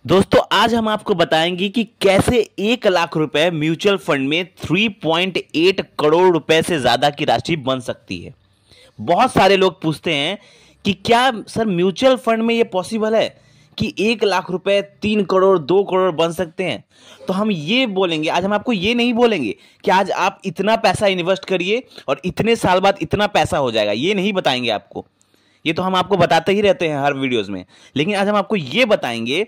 दोस्तों आज हम आपको बताएंगे कि कैसे 1 लाख रुपए म्यूचुअल फंड में 3.8 करोड़ रुपए से ज्यादा की राशि बन सकती है। बहुत सारे लोग पूछते हैं कि क्या सर म्यूचुअल फंड में ये पॉसिबल है कि 1 लाख रुपए 3 करोड़ 2 करोड़ बन सकते हैं। तो हम ये बोलेंगे, आज हम आपको ये नहीं बोलेंगे कि आज आप इतना पैसा इन्वेस्ट करिए और इतने साल बाद इतना पैसा हो जाएगा, ये नहीं बताएंगे आपको। ये तो हम आपको बताते ही रहते हैं हर वीडियोस में। लेकिन आज हम आपको ये बताएंगे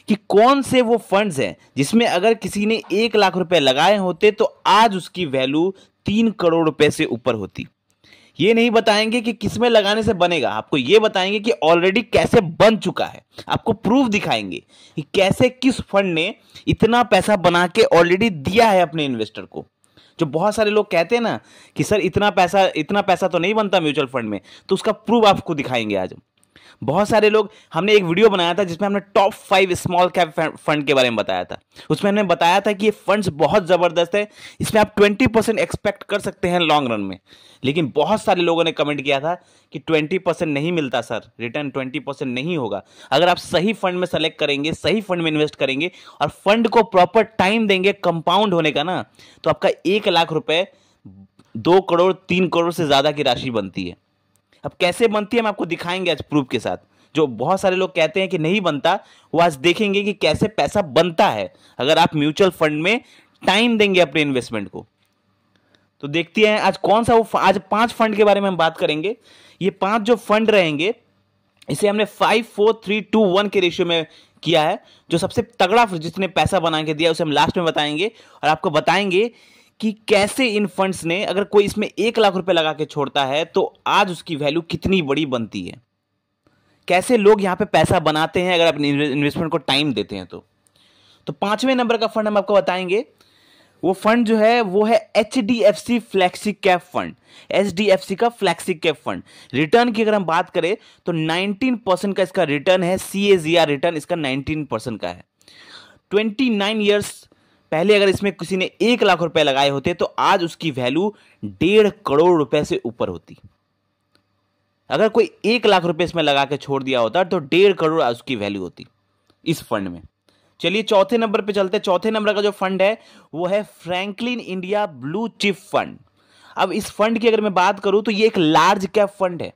कि कौन से वो फंड्स हैं जिसमें अगर किसी ने 1 लाख रुपए लगाए होते तो आज उसकी वैल्यू 3 करोड़ रुपए से ऊपर होती। ये नहीं बताएंगे कि किसमें लगाने से बनेगा, आपको ये बताएंगे कि ऑलरेडी कैसे बन चुका है। आपको प्रूफ दिखाएंगे कि कैसे किस फंड ने इतना पैसा बना के ऑलरेडी दिया है अपने इन्वेस्टर को। जो बहुत सारे लोग कहते हैं ना कि सर इतना पैसा तो नहीं बनता म्यूचुअल फंड में, तो उसका प्रूफ आपको दिखाएंगे आज। बहुत सारे लोग, हमने एक वीडियो बनाया था जिसमें हमने टॉप 5 स्मॉल कैप फंड के बारे में बताया था। उसमें हमने बताया था कि ये फंड्स बहुत जबरदस्त है, इसमें आप 20% एक्सपेक्ट कर सकते हैं लॉन्ग रन में। लेकिन बहुत सारे लोगों ने कमेंट किया था कि 20% नहीं मिलता सर, रिटर्न 20% नहीं होगा। अगर आप सही फंड में सेलेक्ट करेंगे, सही फंड में इन्वेस्ट करेंगे और फंड को प्रॉपर टाइम देंगे कंपाउंड होने का ना, तो आपका 1 लाख रुपए 2 करोड़ 3 करोड़ से ज्यादा की राशि बनती है। अब कैसे बनती है हम आपको दिखाएंगे आज प्रूफ के साथ। जो बहुत सारे लोग कहते हैं कि नहीं बनता, वो आज देखेंगे कि कैसे पैसा बनता है अगर आप म्यूचुअल फंड में टाइम देंगे अपने इन्वेस्टमेंट को। तो देखते हैं आज कौन सा वो आज 5 फंड के बारे में हम बात करेंगे। ये 5 जो फंड रहेंगे इसे हमने 5 4 3 2 1 के रेशियो में किया है। जो सबसे तगड़ा जिसने पैसा बना के दिया उसे हम लास्ट में बताएंगे और आपको बताएंगे कि कैसे इन फंड्स ने, अगर कोई इसमें 1 लाख रुपए लगा के छोड़ता है तो आज उसकी वैल्यू कितनी बड़ी बनती है। कैसे लोग यहां पे पैसा बनाते हैं अगर अपने इन्वेस्टमेंट को टाइम देते हैं तो 5वें नंबर का फंड हम आपको बताएंगे। वो फंड जो है वो है HDFC flexi cap fund. HDFC का फ्लैक्सी कैप फंड रिटर्न की अगर हम बात करें तो 19% का इसका रिटर्न है। CAGR रिटर्न इसका 19% का है। 29 ईयर्स पहले अगर इसमें किसी ने 1 लाख रुपए लगाए होते तो आज उसकी वैल्यू 1.5 करोड़ रुपए से ऊपर होती। अगर कोई 1 लाख रुपए इसमें लगा के छोड़ दिया होता तो 1.5 करोड़ आज उसकी वैल्यू होती इस फंड में। चलिए चौथे नंबर पे चलते हैं। चौथे नंबर का जो फंड है वो है Franklin India blue chip fund. अब इस फंड की अगर मैं बात करूं तो ये एक लार्ज कैप फंड है,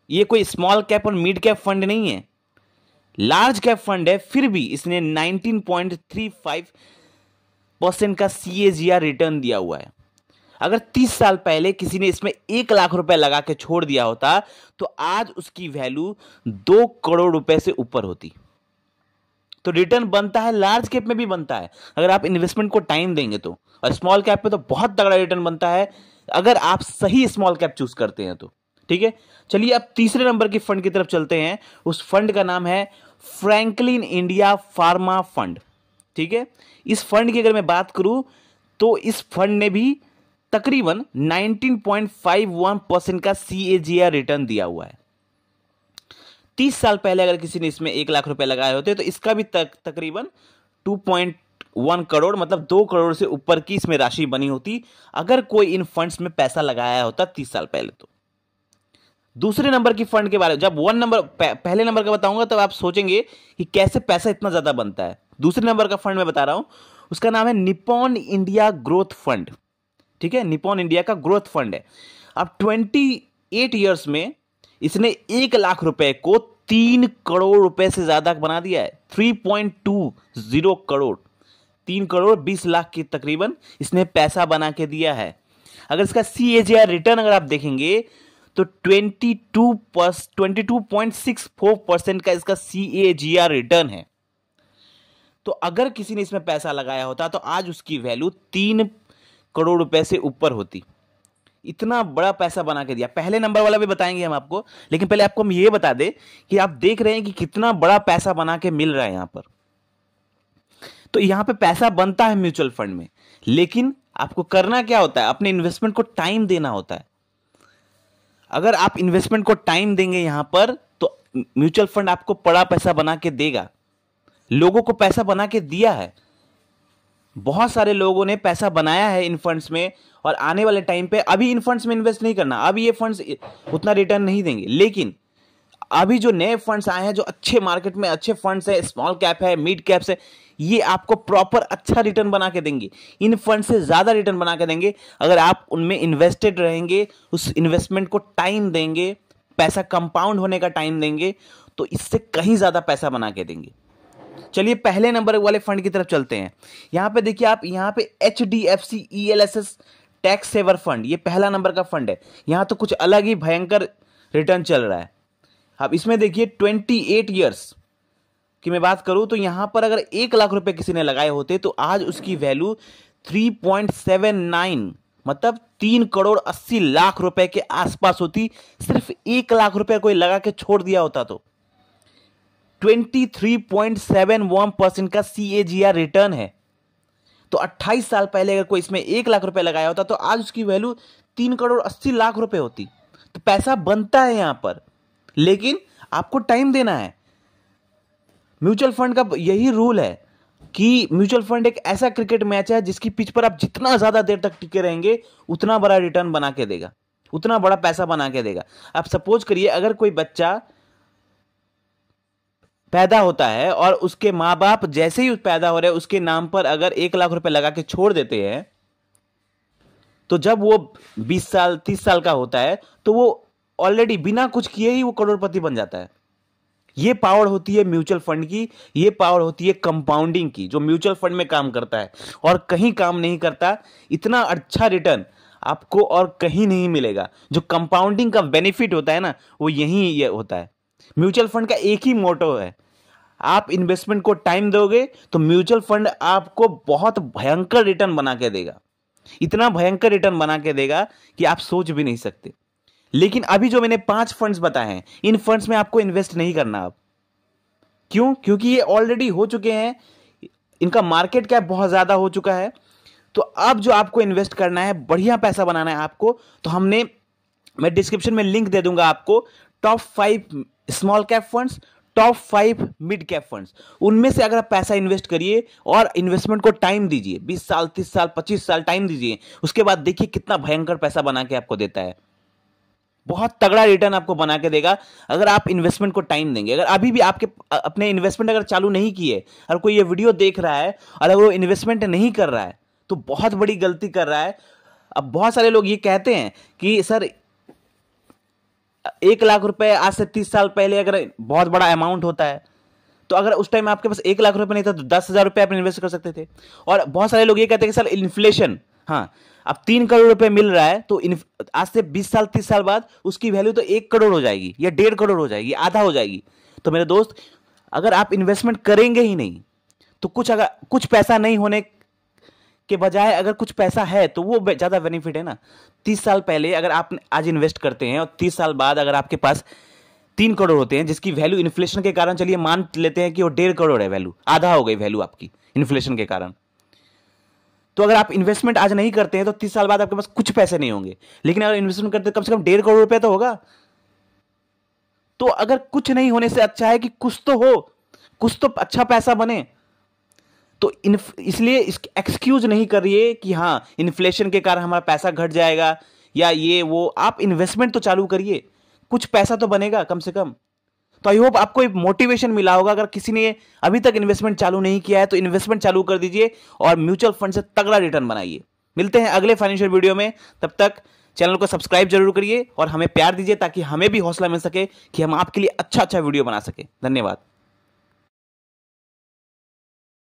ये कोई स्मॉल कैप और मिड कैप फंड नहीं है, लार्ज कैप फंड है। फिर भी इसने 19.35% का CAGR रिटर्न दिया हुआ है। अगर 30 साल पहले किसी ने इसमें 1 लाख रुपए लगा के छोड़ दिया होता तो आज उसकी वैल्यू 2 करोड़ रुपए से ऊपर होती। तो रिटर्न बनता है, लार्ज कैप में भी बनता है अगर आप इन्वेस्टमेंट को टाइम देंगे तो, और स्मॉल कैप पे तो बहुत तगड़ा रिटर्न बनता है अगर आप सही स्मॉल कैप चूज करते हैं तो। ठीक है, चलिए अब तीसरे नंबर की फंड की तरफ चलते हैं। उस फंड का नाम है फ्रैंकलिन इंडिया फार्मा फंड। ठीक है, इस फंड की अगर मैं बात करूं तो इस फंड ने भी तकरीबन 19.51% का CAGR रिटर्न दिया हुआ है। 30 साल पहले अगर किसी ने इसमें 1 लाख रुपए लगाए होते तो इसका भी तकरीबन 2.1 करोड़ मतलब 2 करोड़ से ऊपर की इसमें राशि बनी होती अगर कोई इन फंड्स में पैसा लगाया होता 30 साल पहले तो। दूसरे नंबर की फंड के बारे में जब पहले नंबर का बताऊंगा तब आप सोचेंगे कि कैसे पैसा इतना ज्यादा बनता है। दूसरे नंबर का फंड मैं बता रहा हूं, उसका नाम है निप्पॉन इंडिया ग्रोथ फंड। ठीक है, निप्पॉन इंडिया का ग्रोथ फंड है। अब 28 ईयर्स में इसने 1 लाख रुपए को 3 करोड़ रुपए से ज्यादा बना दिया है। 3.20 करोड़, 3 करोड़ 20 लाख की तकरीबन इसने पैसा बना के दिया है। अगर इसका CAGR रिटर्न अगर आप देखेंगे तो 22.64% का इसका CAGR रिटर्न है। तो अगर किसी ने इसमें पैसा लगाया होता तो आज उसकी वैल्यू 3 करोड़ रुपए से ऊपर होती। इतना बड़ा पैसा बना के दिया। पहले नंबर वाला भी बताएंगे हम आपको, लेकिन पहले आपको हम ये बता दें कि आप देख रहे हैं कि कितना बड़ा पैसा बना के मिल रहा है यहां पर। तो यहां पे पैसा बनता है म्यूचुअल फंड में, लेकिन आपको करना क्या होता है, अपने इन्वेस्टमेंट को टाइम देना होता है। अगर आप इन्वेस्टमेंट को टाइम देंगे यहां पर तो म्यूचुअल फंड आपको बड़ा पैसा बना के देगा। लोगों को पैसा बना के दिया है, बहुत सारे लोगों ने पैसा बनाया है इन फंड्स में और आने वाले टाइम पे अभी इन फंड्स में इन्वेस्ट नहीं करना, अभी ये फंड्स उतना रिटर्न नहीं देंगे, लेकिन अभी जो नए फंड्स आए हैं, जो अच्छे मार्केट में अच्छे फंड्स है, स्मॉल कैप है, मिड कैप्स है, ये आपको प्रॉपर अच्छा रिटर्न बना के देंगे। इन फंड से ज़्यादा रिटर्न बना के देंगे अगर आप उनमें इन्वेस्टेड रहेंगे, उस इन्वेस्टमेंट को टाइम देंगे, पैसा कंपाउंड होने का टाइम देंगे, तो इससे कहीं ज़्यादा पैसा बना के देंगे। चलिए पहले नंबर वाले फंड की तरफ चलते हैं। यहाँ पे देखिए आप, यहाँ पे HDFC ELSS tax saver fund, ये पहला नंबर का फंड है। यहाँ तो कुछ अलग ही भयंकर रिटर्न चल रहा है। अब इसमें देखिए 28 ईयर्स की मैं बात करूं तो यहां पर अगर 1 लाख रुपए किसी ने लगाए होते तो आज उसकी वैल्यू 3.79 मतलब 3,80,00,000 रुपए के आसपास होती। सिर्फ 1 लाख रुपए कोई लगा के छोड़ दिया होता तो 23.71% का CAGR रिटर्न है। तो 28 साल पहले अगर कोई इसमें 1 लाख रुपए लगाया होता तो आज उसकी वैल्यू 3,80,00,000 रुपए होती। तो पैसा बनता है यहां पर, लेकिन आपको टाइम देना है। म्यूचुअल फंड का यही रूल है कि म्यूचुअल फंड एक ऐसा क्रिकेट मैच है जिसकी पिच पर आप जितना ज्यादा देर तक टिके रहेंगे उतना बड़ा रिटर्न बना के देगा, उतना बड़ा पैसा बना के देगा। आप सपोज करिए अगर कोई बच्चा पैदा होता है और उसके माँ बाप जैसे ही पैदा हो रहे हैं उसके नाम पर अगर 1 लाख रुपए लगा के छोड़ देते हैं, तो जब वो 20 साल 30 साल का होता है तो वो ऑलरेडी बिना कुछ किए ही वो करोड़पति बन जाता है। ये पावर होती है म्यूचुअल फंड की, ये पावर होती है कंपाउंडिंग की, जो म्यूचुअल फंड में काम करता है और कहीं काम नहीं करता। इतना अच्छा रिटर्न आपको और कहीं नहीं मिलेगा। जो कंपाउंडिंग का बेनिफिट होता है ना, वो यही ये होता है। म्यूचुअल फंड का एक ही मोटो है, आप इन्वेस्टमेंट को टाइम दोगे तो म्यूचुअल फंड आपको बहुत भयंकर रिटर्न बना के देगा। इतना भयंकर रिटर्न बना के देगा कि आप सोच भी नहीं सकते। लेकिन अभी जो मैंने 5 फंड्स बताए हैं, इन फंड्स में आपको इन्वेस्ट नहीं करना। अब क्यों? क्योंकि ये ऑलरेडी हो चुके हैं, इनका मार्केट कैप बहुत ज्यादा हो चुका है। तो अब जो आपको इन्वेस्ट करना है, बढ़िया पैसा बनाना है आपको, तो मैं डिस्क्रिप्शन में लिंक दे दूंगा आपको। Top 5 small cap funds, top 5 mid cap funds, उनमें से अगर आप पैसा इन्वेस्ट करिए और इन्वेस्टमेंट को टाइम दीजिए, 20 साल 30 साल 25 साल टाइम दीजिए, उसके बाद देखिए कितना भयंकर पैसा बना के आपको देता है। बहुत तगड़ा रिटर्न आपको बना के देगा अगर आप इन्वेस्टमेंट को टाइम देंगे। अगर अभी भी आपके अपने इन्वेस्टमेंट अगर चालू नहीं किए और कोई ये वीडियो देख रहा है और अगर वो इन्वेस्टमेंट नहीं कर रहा है तो बहुत बड़ी गलती कर रहा है। अब बहुत सारे लोग ये कहते हैं कि सर 1 लाख रुपए आज से 30 साल पहले अगर बहुत बड़ा अमाउंट होता है, तो अगर उस टाइम आपके पास 1 लाख रुपए नहीं था तो 10,000 रुपए आप इन्वेस्ट कर सकते थे। और बहुत सारे लोग ये कहते हैं कि सर इन्फ्लेशन, हाँ अब 3 करोड़ रुपए मिल रहा है तो आज से 20 साल 30 साल बाद उसकी वैल्यू तो 1 करोड़ हो जाएगी या 1.5 करोड़ हो जाएगी, आधा हो जाएगी। तो मेरे दोस्त, अगर आप इन्वेस्टमेंट करेंगे ही नहीं तो अगर कुछ पैसा नहीं होने के बजाय अगर कुछ पैसा है तो वो ज्यादा बेनिफिट है ना। 30 साल पहले अगर आप आज इन्वेस्ट करते हैं और 30 साल बाद अगर आपके पास 3 करोड़ होते हैं, जिसकी वैल्यू इन्फ्लेशन के कारण, चलिए मान लेते हैं कि वो 1.5 करोड़ है, वैल्यू आधा हो गई वैल्यू आपकी इन्फ्लेशन के कारण। तो अगर आप इन्वेस्टमेंट आज नहीं करते हैं तो 30 साल बाद आपके पास कुछ पैसे नहीं होंगे। लेकिन अगर इन्वेस्टमेंट करते हैं कम से कम 1.5 करोड़ रुपए तो होगा। तो अगर कुछ नहीं होने से अच्छा है कि कुछ तो हो, कुछ तो अच्छा पैसा बने। तो इसलिए एक्सक्यूज नहीं करिए कि हाँ इन्फ्लेशन के कारण हमारा पैसा घट जाएगा या ये वो। आप इन्वेस्टमेंट तो चालू करिए, कुछ पैसा तो बनेगा कम से कम। तो आई होप आपको एक मोटिवेशन मिला होगा। अगर किसी ने अभी तक इन्वेस्टमेंट चालू नहीं किया है तो इन्वेस्टमेंट चालू कर दीजिए और म्यूचुअल फंड से तगड़ा रिटर्न बनाइए। मिलते हैं अगले फाइनेंशियल वीडियो में, तब तक चैनल को सब्सक्राइब जरूर करिए और हमें प्यार दीजिए ताकि हमें भी हौसला मिल सके कि हम आपके लिए अच्छा वीडियो बना सके। धन्यवाद।